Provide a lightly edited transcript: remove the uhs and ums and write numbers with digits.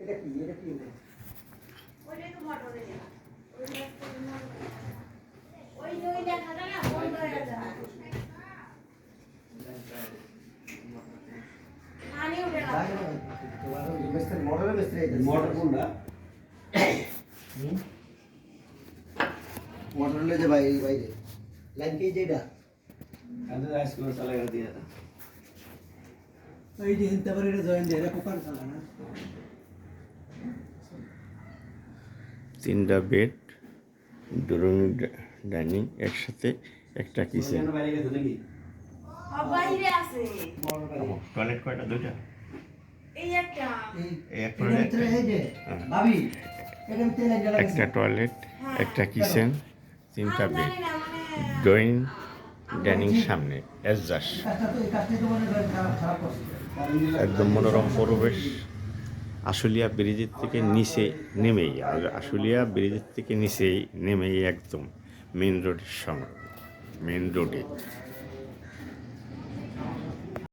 এটা কি ওইটাই তো মোটরে দেয়া ওই লেখাটা না বন্ধ হয়ে যায় পানি উঠে না তোমার মিস্ত্রি মোটরের মিস্ত্রি মোটর কোনটা মোটর লয়ে যে বাইরে লাইন কি যেটা কাজে রাইস করে চালাই দিয়ে দাও ওই যে হিনতে পারে এটা জয়েন দিয়ে এটা পোকার চালা না তিনটা বেড ড্রয়িং ডাইনিং একসাথে একটা কিচেন বাইরে গেছে নাকি বাইরে আছে টয়লেট কয়টা দুইটা এই একটা এই এক এর ভিতরে এই যে ভাবি এর ভিতরে লাইন জ্বালা একটা টয়লেট একটা কিচেন তিনটা আমি বেড জানি না মানে ড্রয়িং ডাইনিং সামনে অ্যাডজাস্ট এই কাজটা তো মনে করেন খারাপ করছে একদম মনোরম পরিবেশ আশুলিয়া ব্রিজের থেকে নিচে নেমেই আশুলিয়া ব্রিজের থেকে নিচেই নেমেই একদম মেন রোডের সঙ্গে মেন রোডে